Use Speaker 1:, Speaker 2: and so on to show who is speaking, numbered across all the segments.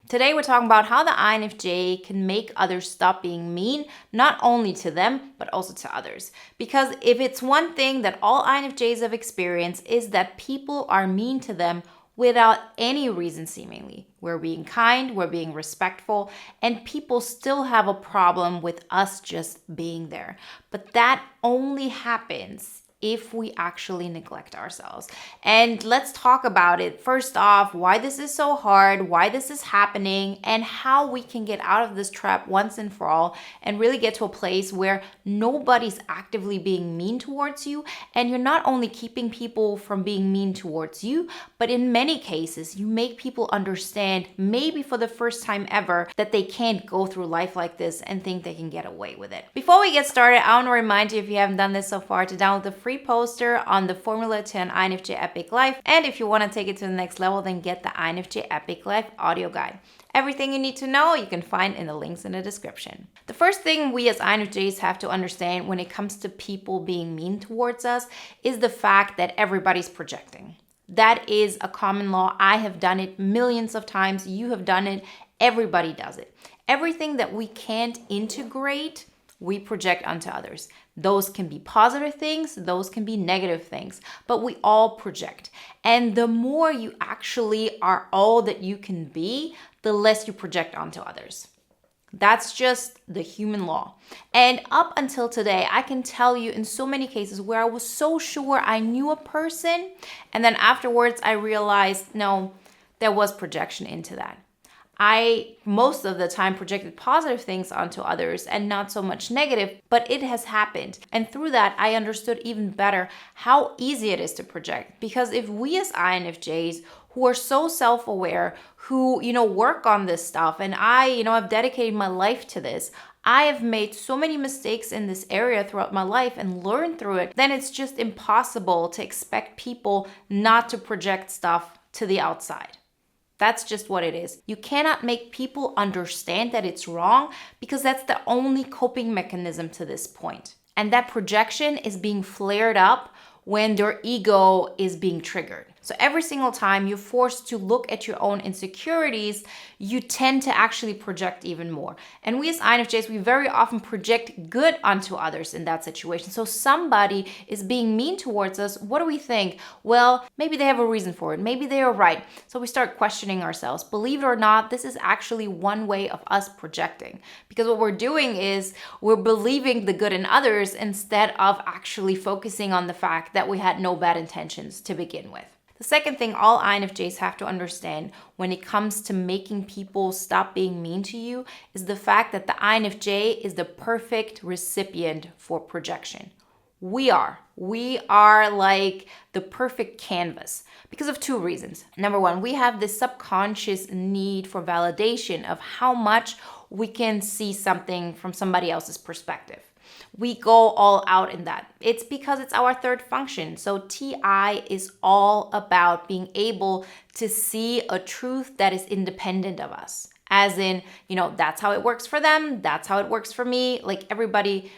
Speaker 1: Today we're talking about how the INFJ can make others stop being mean, not only to them, but also to others. Because if it's one thing that all INFJs have experienced is that people are mean to them without any reason seemingly. We're being kind, we're being respectful, and people still have a problem with us just being there. But that only happens if we actually neglect ourselves. And let's talk about it. First off, why this is so hard, why this is happening, and how we can get out of this trap once and for all and really get to a place where nobody's actively being mean towards you. And you're not only keeping people from being mean towards you, but in many cases, you make people understand, maybe for the first time ever, that they can't go through life like this and think they can get away with it. Before we get started, I want to remind you, if you haven't done this so far, to download the free poster on the formula to an INFJ Epic Life. And if you want to take it to the next level, then get the INFJ Epic Life audio guide. Everything you need to know you can find in the links in the description. The first thing we as INFJs have to understand when it comes to people being mean towards us is the fact that everybody's projecting. That is a common law. I have done it millions of times. You have done it. Everybody does it. Everything that we can't integrate, we project onto others. Those can be positive things, those can be negative things, but we all project. And the more you actually are all that you can be, the less you project onto others. That's just the human law. And up until today, I can tell you in so many cases where I was so sure I knew a person, and then afterwards I realized, no, there was projection into that. I, most of the time, projected positive things onto others and not so much negative, but it has happened. And through that, I understood even better how easy it is to project. Because if we as INFJs, who are so self-aware, who, work on this stuff, and I've dedicated my life to this, I have made so many mistakes in this area throughout my life and learned through it, then it's just impossible to expect people not to project stuff to the outside. That's just what it is. You cannot make people understand that it's wrong because that's the only coping mechanism to this point. And that projection is being flared up when their ego is being triggered. So every single time you're forced to look at your own insecurities, you tend to actually project even more. And we as INFJs, we very often project good onto others in that situation. So somebody is being mean towards us. What do we think? Well, maybe they have a reason for it. Maybe they are right. So we start questioning ourselves. Believe it or not, this is actually one way of us projecting. Because what we're doing is we're believing the good in others instead of actually focusing on the fact that we had no bad intentions to begin with. The second thing all INFJs have to understand when it comes to making people stop being mean to you is the fact that the INFJ is the perfect recipient for projection. We are like the perfect canvas because of two reasons. Number one, we have this subconscious need for validation of how much we can see something from somebody else's perspective. We go all out in that. It's because it's our third function. So TI is all about being able to see a truth that is independent of us. As in, that's how it works for them. That's how it works for me. Like everybody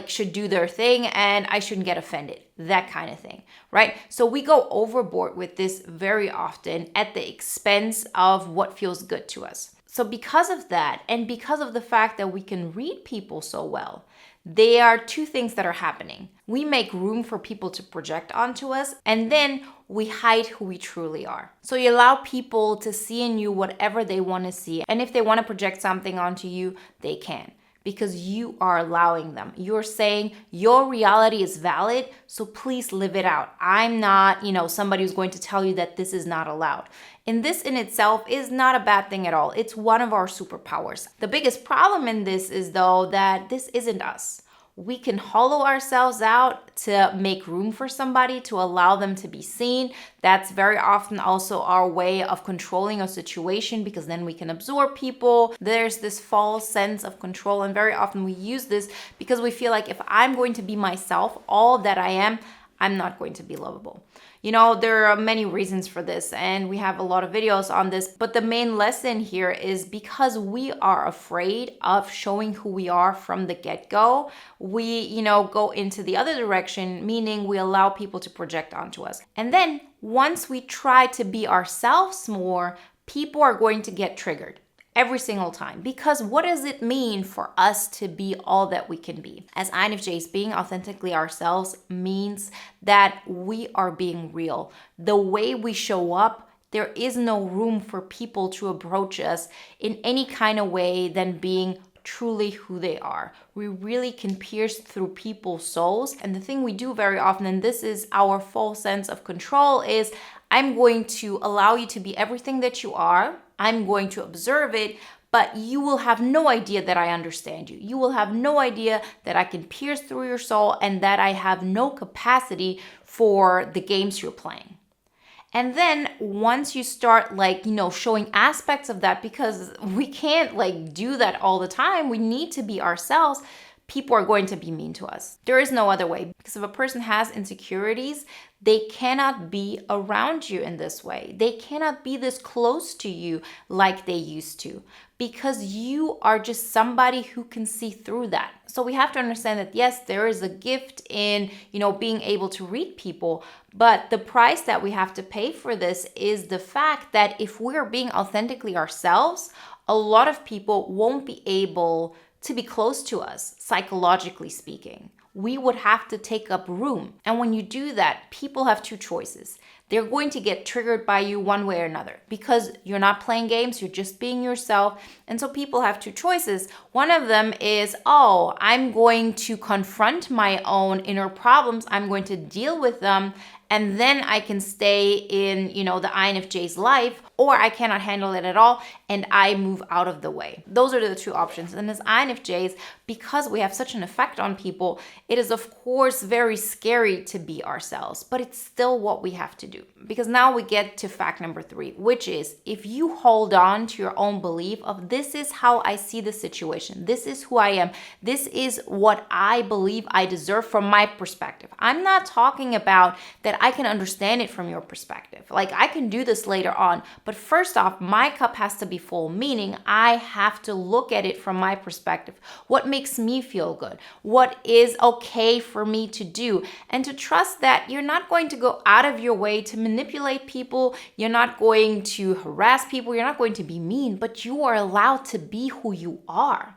Speaker 1: should do their thing and I shouldn't get offended. That kind of thing, right? So we go overboard with this very often at the expense of what feels good to us. So because of that, and because of the fact that we can read people so well, there are two things that are happening. We make room for people to project onto us, and then we hide who we truly are. So you allow people to see in you whatever they want to see. And if they want to project something onto you, they can. Because you are allowing them. You're saying your reality is valid, so please live it out. I'm not, somebody who's going to tell you that this is not allowed. And this in itself is not a bad thing at all. It's one of our superpowers. The biggest problem in this is though that this isn't us. We can hollow ourselves out to make room for somebody, to allow them to be seen. That's very often also our way of controlling a situation because then we can absorb people. There's this false sense of control, and very often we use this because we feel like if I'm going to be myself, all that I am, I'm not going to be lovable. There are many reasons for this, and we have a lot of videos on this, but the main lesson here is because we are afraid of showing who we are from the get-go, we, go into the other direction, meaning we allow people to project onto us. And then once we try to be ourselves more, people are going to get triggered. every single time. Because what does it mean for us to be all that we can be? As INFJs, being authentically ourselves means that we are being real. The way we show up, there is no room for people to approach us in any kind of way than being truly who they are. We really can pierce through people's souls. And the thing we do very often, and this is our full sense of control, is I'm going to allow you to be everything that you are. I'm going to observe it, but you will have no idea that I understand you. You will have no idea that I can pierce through your soul and that I have no capacity for the games you're playing. And then once you start showing aspects of that, because we can't do that all the time, we need to be ourselves, people are going to be mean to us. There is no other way, because if a person has insecurities, they cannot be around you in this way. They cannot be this close to you like they used to, because you are just somebody who can see through that. So we have to understand that yes, there is a gift in, being able to read people, but the price that we have to pay for this is the fact that if we're being authentically ourselves, a lot of people won't be able to be close to us, psychologically speaking. We would have to take up room. And when you do that, people have two choices. They're going to get triggered by you one way or another because you're not playing games, you're just being yourself. And so people have two choices. One of them is, oh, I'm going to confront my own inner problems, I'm going to deal with them, and then I can stay in, the INFJ's life, or I cannot handle it at all and I move out of the way. Those are the two options. And as INFJs, because we have such an effect on people, it is of course very scary to be ourselves, but it's still what we have to do. Because now we get to fact number 3, which is if you hold on to your own belief of this is how I see the situation, this is who I am, this is what I believe I deserve from my perspective. I'm not talking about that I can understand it from your perspective. I can do this later on, but first off, my cup has to be full, meaning I have to look at it from my perspective. What makes me feel good? What is okay for me to do? And to trust that you're not going to go out of your way to manipulate people, you're not going to harass people, you're not going to be mean, but you are allowed to be who you are.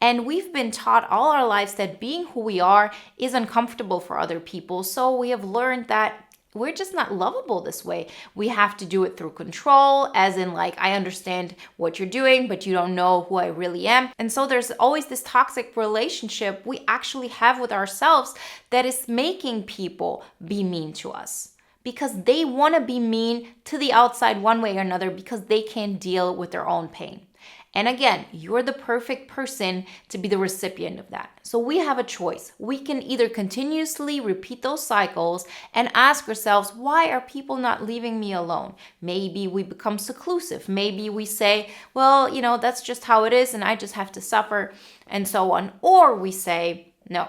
Speaker 1: And we've been taught all our lives that being who we are is uncomfortable for other people. So we have learned that we're just not lovable this way. We have to do it through control, as in I understand what you're doing, but you don't know who I really am. And so there's always this toxic relationship we actually have with ourselves that is making people be mean to us, because they want to be mean to the outside one way or another because they can't deal with their own pain. And again, you're the perfect person to be the recipient of that. So we have a choice. We can either continuously repeat those cycles and ask ourselves, why are people not leaving me alone? Maybe we become seclusive. Maybe we say, well, that's just how it is and I just have to suffer and so on. Or we say, no,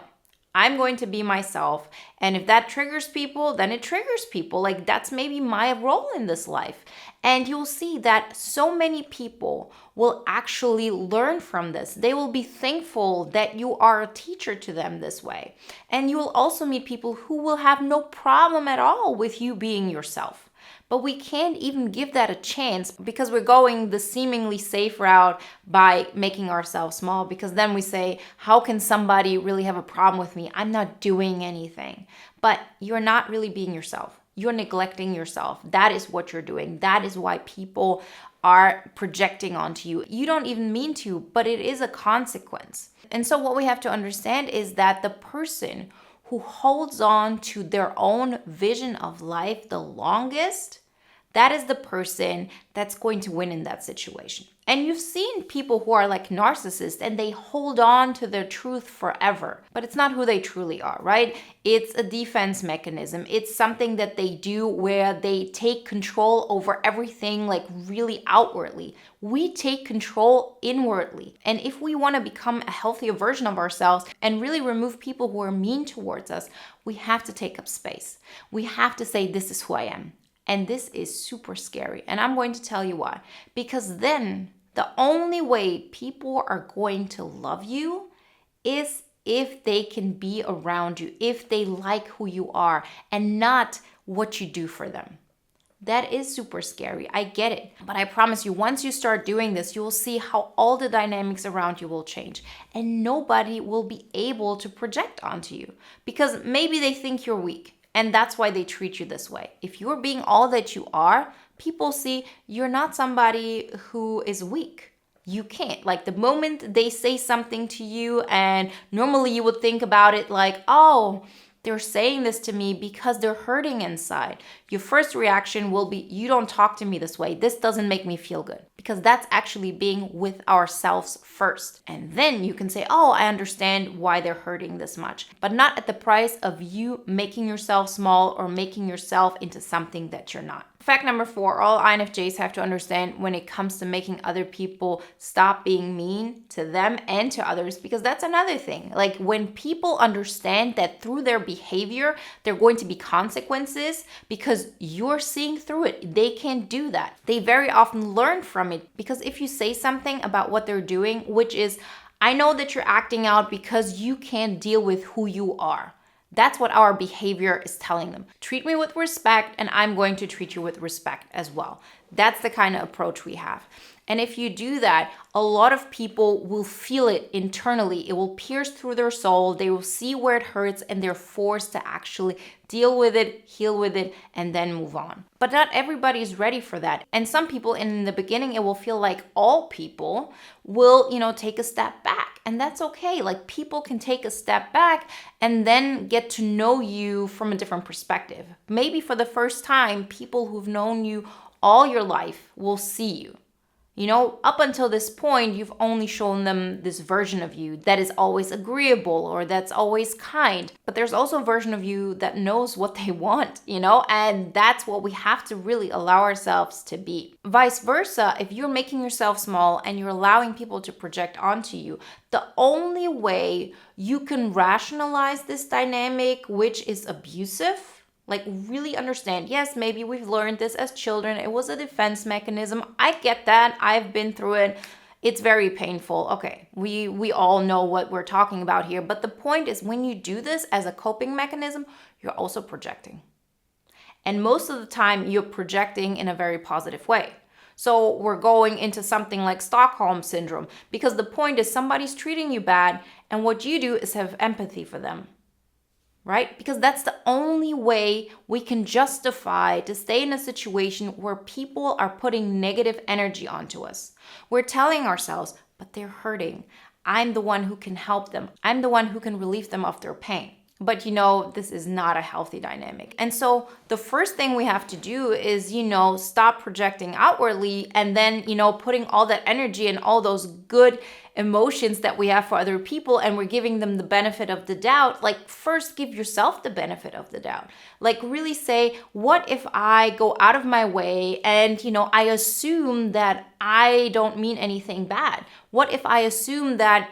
Speaker 1: I'm going to be myself. And if that triggers people, then it triggers people. That's maybe my role in this life. And you'll see that so many people will actually learn from this. They will be thankful that you are a teacher to them this way. And you will also meet people who will have no problem at all with you being yourself. But we can't even give that a chance because we're going the seemingly safe route by making ourselves small, because then we say, how can somebody really have a problem with me? I'm not doing anything. But you're not really being yourself. You're neglecting yourself. That is what you're doing. That is why people are projecting onto you. You don't even mean to, but it is a consequence. And so what we have to understand is that the person who holds on to their own vision of life the longest, that is the person that's going to win in that situation. And you've seen people who are narcissists and they hold on to their truth forever, but it's not who they truly are, right? It's a defense mechanism. It's something that they do where they take control over everything really outwardly. We take control inwardly. And if we want to become a healthier version of ourselves and really remove people who are mean towards us, we have to take up space. We have to say, this is who I am. And this is super scary. And I'm going to tell you why. Because then the only way people are going to love you is if they can be around you, if they like who you are and not what you do for them. That is super scary. I get it. But I promise you, once you start doing this, you will see how all the dynamics around you will change. And nobody will be able to project onto you because maybe they think you're weak. And that's why they treat you this way. If you're being all that you are, people see you're not somebody who is weak. You can't. Like the moment they say something to you, and normally you would think about it like, oh, they're saying this to me because they're hurting inside. Your first reaction will be, you don't talk to me this way. This doesn't make me feel good. Because that's actually being with ourselves first. And then you can say, oh, I understand why they're hurting this much. But not at the price of you making yourself small or making yourself into something that you're not. Fact number 4, all INFJs have to understand when it comes to making other people stop being mean to them and to others, because that's another thing. Like when people understand that through their behavior, there are going to be consequences because you're seeing through it. They can't do that. They very often learn from it because if you say something about what they're doing, which is, I know that you're acting out because you can't deal with who you are. That's what our behavior is telling them. Treat me with respect, and I'm going to treat you with respect as well. That's the kind of approach we have. And if you do that, a lot of people will feel it internally. It will pierce through their soul. They will see where it hurts, and they're forced to actually deal with it, heal with it, and then move on. But not everybody is ready for that. And some people in the beginning, it will feel like all people will, take a step back. And that's okay. Like people can take a step back and then get to know you from a different perspective. Maybe for the first time, people who've known you all your life will see you. Up until this point, you've only shown them this version of you that is always agreeable or that's always kind. But there's also a version of you that knows what they want, and that's what we have to really allow ourselves to be. Vice versa, if you're making yourself small and you're allowing people to project onto you, the only way you can rationalize this dynamic, which is abusive, like really understand, yes, maybe we've learned this as children. It was a defense mechanism. I get that. I've been through it. It's very painful. Okay, we all know what we're talking about here. But the point is when you do this as a coping mechanism, you're also projecting. And most of the time you're projecting in a very positive way. So we're going into something like Stockholm syndrome because the point is somebody's treating you bad and what you do is have empathy for them. Right? Because that's the only way we can justify to stay in a situation where people are putting negative energy onto us. We're telling ourselves, but they're hurting. I'm the one who can help them. I'm the one who can relieve them of their pain. But this is not a healthy dynamic. And so the first thing we have to do is, stop projecting outwardly and then, putting all that energy and all those good emotions that we have for other people and we're giving them the benefit of the doubt. Like first give yourself the benefit of the doubt. Like really say, what if I go out of my way and, I assume that I don't mean anything bad? What if I assume that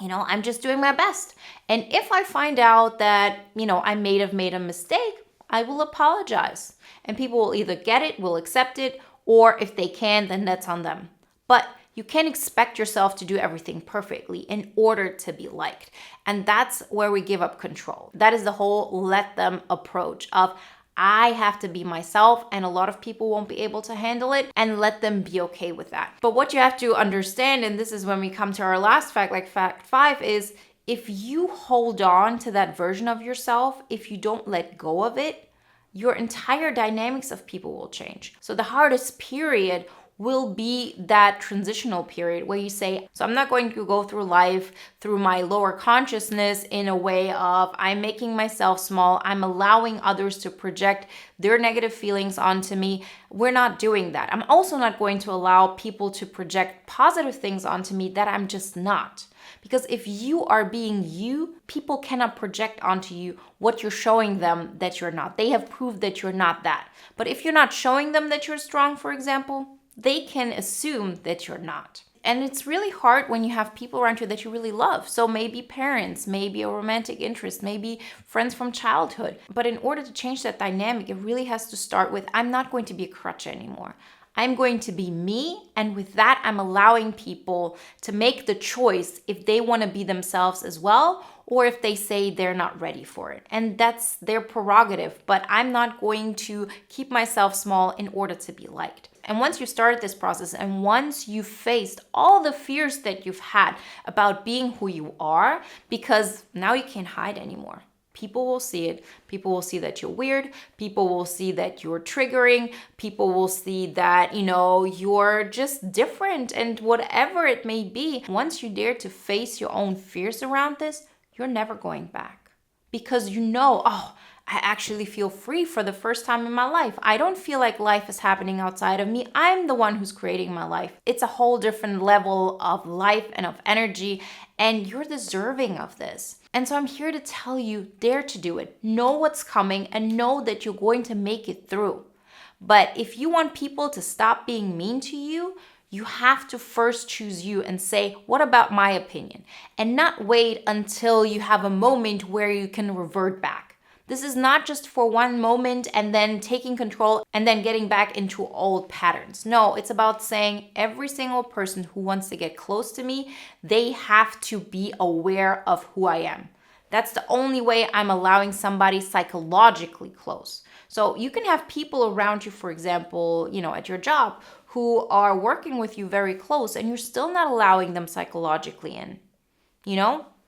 Speaker 1: I'm just doing my best. And if I find out that, I may have made a mistake, I will apologize. And people will either get it, will accept it, or if they can, then that's on them. But you can't expect yourself to do everything perfectly in order to be liked. And that's where we give up control. That is the whole let them approach of I have to be myself and a lot of people won't be able to handle it, and let them be okay with that. But what you have to understand, and this is when we come to our last fact, like fact 5, is if you hold on to that version of yourself, if you don't let go of it, your entire dynamics of people will change. So the hardest period will be that transitional period where you say, so I'm not going to go through life through my lower consciousness in a way of I'm making myself small, I'm allowing others to project their negative feelings onto me. We're not doing that. I'm also not going to allow people to project positive things onto me that I'm just not. Because if you are being you, people cannot project onto you what you're showing them that you're not. They have proved that you're not that. But if you're not showing them that you're strong, for example, they can assume that you're not. And it's really hard when you have people around you that you really love. So maybe parents, maybe a romantic interest, maybe friends from childhood. But in order to change that dynamic, it really has to start with, I'm not going to be a crutch anymore. I'm going to be me. And with that, I'm allowing people to make the choice if they want to be themselves as well, or if they say they're not ready for it. And that's their prerogative, but I'm not going to keep myself small in order to be liked. And once you start this process, and once you've faced all the fears that you've had about being who you are, because now you can't hide anymore. People will see it. People will see that you're weird. People will see that you're triggering. People will see that, you're just different, and whatever it may be. Once you dare to face your own fears around this, you're never going back, because I actually feel free for the first time in my life. I don't feel like life is happening outside of me. I'm the one who's creating my life. It's a whole different level of life and of energy, and you're deserving of this. And so I'm here to tell you, dare to do it. Know what's coming and know that you're going to make it through. But if you want people to stop being mean to you, you have to first choose you and say, what about my opinion? And not wait until you have a moment where you can revert back. This is not just for one moment and then taking control and then getting back into old patterns. No, it's about saying every single person who wants to get close to me, they have to be aware of who I am. That's the only way I'm allowing somebody psychologically close. So you can have people around you, for example, at your job, who are working with you very close, and you're still not allowing them psychologically in.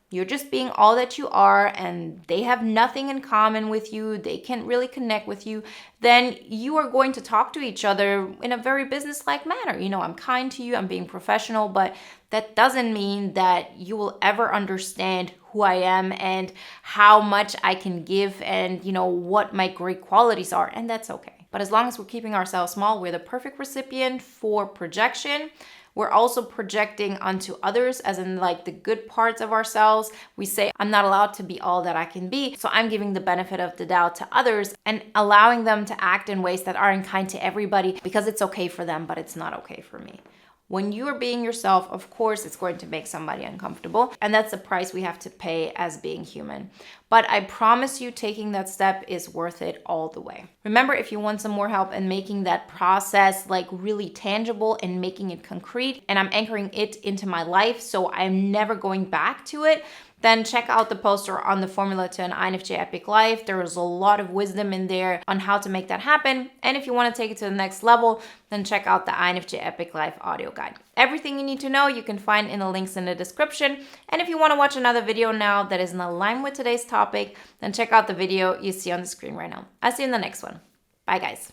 Speaker 1: You're just being all that you are, and they have nothing in common with you. They can't really connect with you. Then you are going to talk to each other in a very business-like manner. I'm kind to you, I'm being professional, but that doesn't mean that you will ever understand who I am and how much I can give and, what my great qualities are. And that's okay. But as long as we're keeping ourselves small, we're the perfect recipient for projection. We're also projecting onto others, as in the good parts of ourselves. We say, I'm not allowed to be all that I can be. So I'm giving the benefit of the doubt to others and allowing them to act in ways that aren't kind to everybody because it's okay for them, but it's not okay for me. When you are being yourself, of course, it's going to make somebody uncomfortable. And that's the price we have to pay as being human. But I promise you, taking that step is worth it all the way. Remember, if you want some more help in making that process really tangible and making it concrete, and I'm anchoring it into my life so I'm never going back to it, then check out the poster on the formula to an INFJ epic life. There is a lot of wisdom in there on how to make that happen. And if you want to take it to the next level, then check out the INFJ epic life audio guide. Everything you need to know you can find in the links in the description. And if you want to watch another video now that is in line with today's topic, then check out the video you see on the screen right now. I'll see you in the next one. Bye, guys.